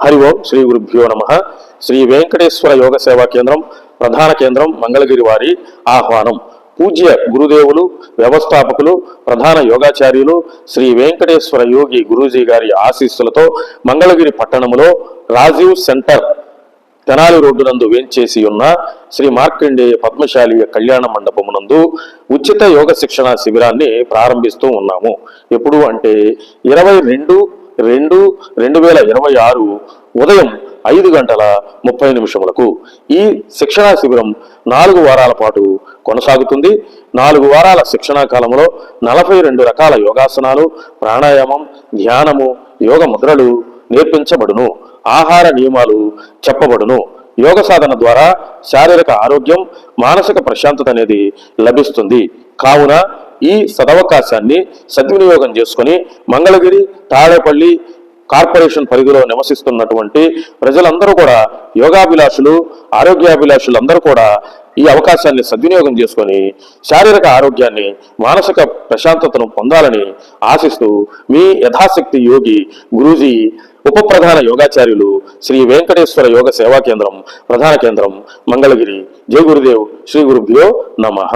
హరి ఓం శ్రీ గురుభ్యో నమః. శ్రీ వెంకటేశ్వర యోగ సేవా కేంద్రం ప్రధాన కేంద్రం మంగళగిరి వారి ఆహ్వానం. పూజ్య గురుదేవులు, వ్యవస్థాపకులు, ప్రధాన యోగాచార్యులు శ్రీ వెంకటేశ్వర యోగి గురూజీ గారి ఆశీస్సులతో మంగళగిరి పట్టణంలో రాజీవ్ సెంటర్ తెనాలి రోడ్డు నందు వేంచేసి ఉన్న శ్రీ మార్కండేయ పద్మశాలి కళ్యాణ మండపమునందు ఉచిత యోగ శిక్షణ శిబిరాన్ని ప్రారంభిస్తూ ఉన్నాము. ఎప్పుడు అంటే 22/2/2026 ఉదయం 5:30 ఈ శిక్షణా శిబిరం 4 వారాల పాటు కొనసాగుతుంది. 4 వారాల శిక్షణా కాలంలో 42 రకాల యోగాసనాలు, ప్రాణాయామం, ధ్యానము, యోగ ముద్రలు నేర్పించబడును. ఆహార నియమాలు చెప్పబడును. యోగ సాధన ద్వారా శారీరక ఆరోగ్యం, మానసిక ప్రశాంతత అనేది లభిస్తుంది. కావున ఈ సదవకాశాన్ని సద్వినియోగం చేసుకొని మంగళగిరి, తాడేపల్లి కార్పొరేషన్ పరిధిలో నివసిస్తున్నటువంటి ప్రజలందరూ కూడా, యోగాభిలాషులు, ఆరోగ్యాభిలాషులందరూ కూడా ఈ అవకాశాన్ని సద్వినియోగం చేసుకొని శారీరక ఆరోగ్యాన్ని, మానసిక ప్రశాంతతను పొందాలని ఆశిస్తూ మీ యథాశక్తి యోగి గురూజీ ఉప ప్రధాన యోగాచార్యులు శ్రీ వెంకటేశ్వర యోగ సేవా కేంద్రం ప్రధాన కేంద్రం మంగళగిరి. జై గురుదేవ్. శ్రీ గురుభ్యో నమః.